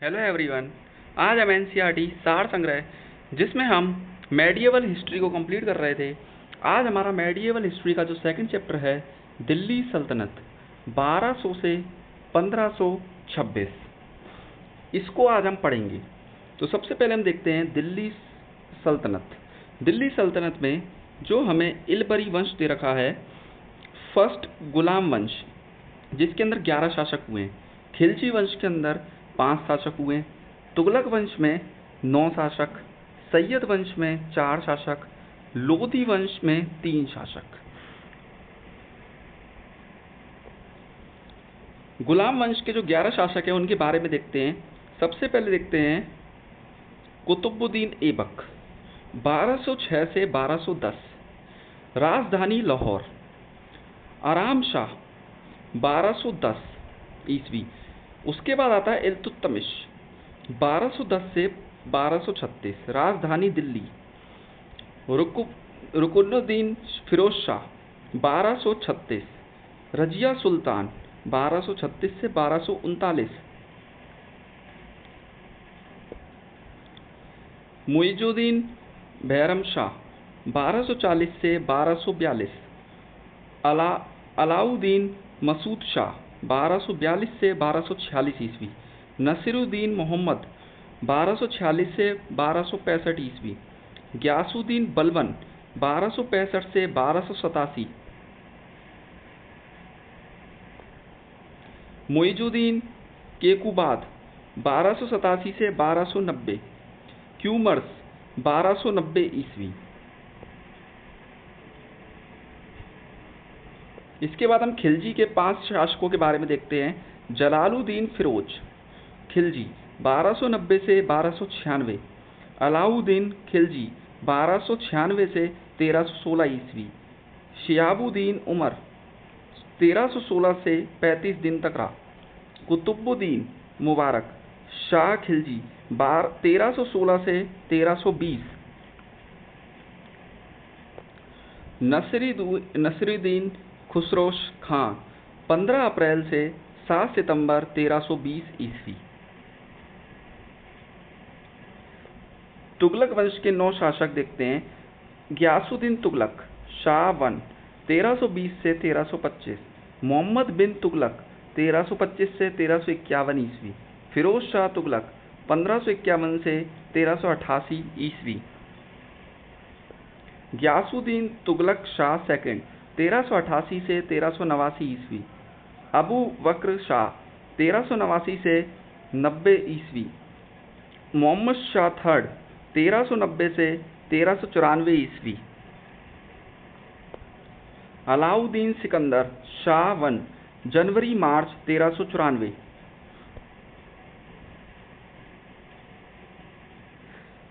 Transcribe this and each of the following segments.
Hello everyone. आज हम NCERT सार संग्रह जिसमें हम मेडिएवल हिस्ट्री को कंप्लीट कर रहे थे। आज हमारा मेडिएवल हिस्ट्री का जो सेकंड चैप्टर है दिल्ली सल्तनत 1200 से 1526, इसको आज हम पढ़ेंगे। तो सबसे पहले हम देखते हैं दिल्ली सल्तनत। दिल्ली सल्तनत में जो हमें इलबरी वंश दे रखा है, फर्स्ट गुलाम वंश जिसके अंदर 11 शासक हुए हैं, खिलजी वंश के अंदर 5 शासक हुए, तुगलक वंश में 9 शासक, सैयद वंश में 4 शासक, लोधी वंश में 3 शासक। गुलाम वंश के जो 11 शासक हैं उनके बारे में देखते हैं। सबसे पहले देखते हैं कुतुबुद्दीन ऐबक 1206 से 1210, राजधानी लाहौर। आराम शाह 1210 ईस्वी। उसके बाद आता है इल्तुतमिश 1210 से 1236, राजधानी दिल्ली। रुकुनुद्दीन फिरोज शाह 1236, रजिया सुल्तान 1236 से 1239, मुइजुद्दीन बैरम शाह 1240 से 1242, अलाउद्दीन मसूद शाह 1242 से 1246 ईस्वी, नसीरुद्दीन मोहम्मद 1246 से 1265 ईस्वी, ग्यासुद्दीन बलबन 1265 से 1287, मुइजुद्दीन केकुबाद 1287 से 1290, क्यूमर्स 1290 ईस्वी। इसके बाद हम खिलजी के 5 शासकों के बारे में देखते हैं। जलालुद्दीन फिरोज खिलजी 1290 से 1296, अलाउद्दीन खिलजी 1296 से 1316 ईस्वी, शिहाबुद्दीन उमर 1316 से 35 दिन तक रहा, कुतुबुद्दीन मुबारक शाह खिलजी 1316 से 1320, नसीरुद्दीन खुसरो खां 15 अप्रैल से 7 सितंबर 1320 ईस्वी। तुगलक वंश के 9 शासक देखते हैं। ग्यासुद्दीन तुगलक शाह 1 1320 से 1325, मोहम्मद बिन तुगलक 1325 से 1351 ईस्वी, फिरोज शाह तुगलक 1551 से 1388 ईस्वी, ग्यासुद्दीन तुगलक शाह सेकंड 1388 से 1389 ईस्वी, अबू बकर शाह 1389 से 90 ईस्वी, मोहम्मद शाह थर्ड 1390 से 1394 ईस्वी, अलाउद्दीन सिकंदर शाह 1 जनवरी मार्च 1394।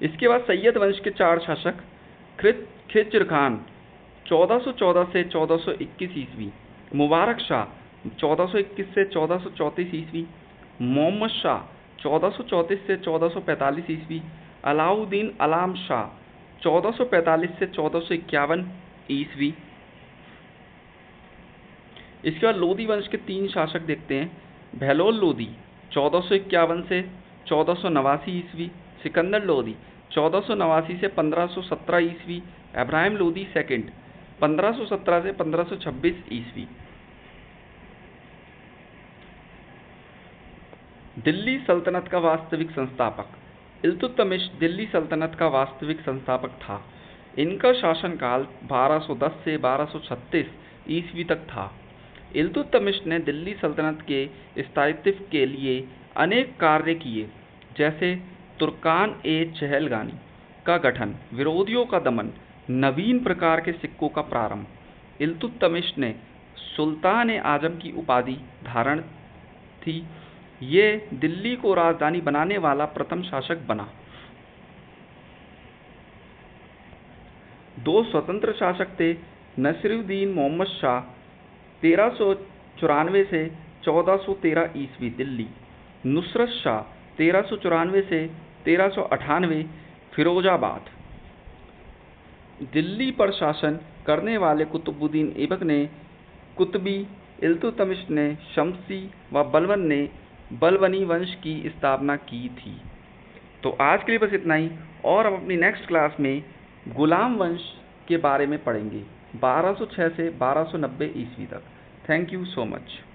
इसके बाद सैयद वंश के 4 शासक। खिज्र खान 1414 से 1421 ईस्वी, मुबारक शाह 1421 से 1434 ईस्वी, मोहम्मद शाह 1434 से 1445 ईस्वी, अलाउद्दीन अलाम शाह 1445 से 1451 ईस्वी। इसके बाद लोधी वंश के 3 शासक देखते हैं। बहलोल लोधी 1451 से 1489 ईस्वी, सिकंदर लोधी 1489 से 1517 ईस्वी, इब्राहिम लोधी सेकंड 1517 से 1526 ईस्वी। दिल्ली सल्तनत का वास्तविक संस्थापक। इल्तुतमिश दिल्ली सल्तनत का वास्तविक संस्थापक था। इनका शासनकाल 1210 से 1236 ईस्वी तक था। इल्तुतमिश ने दिल्ली सल्तनत के स्थायित्व के लिए अनेक कार्य किए, जैसे तुर्कान ए चहलगानी का गठन, विरोधियों का दमन, नवीन प्रकार के सिक्कों का प्रारंभ। इल्तुतमिश ने सुल्तान ए आजम की उपाधि धारण थी। ये दिल्ली को राजधानी बनाने वाला प्रथम शासक बना। 2 स्वतंत्र शासक थे। नसीरुद्दीन मोहम्मद शाह 1394 से 1413 ईस्वी दिल्ली, नुसरत शाह 1394 से 1398 फिरोजाबाद। दिल्ली पर शासन करने वाले कुतुबुद्दीन ऐबक ने कुतबी, इल्तुतमिश ने शमसी व बलबन ने बलबनी वंश की स्थापना की थी। तो आज के लिए बस इतना ही, और हम अपनी नेक्स्ट क्लास में गुलाम वंश के बारे में पढ़ेंगे 1206 से 1290 ईस्वी तक। Thank you so much.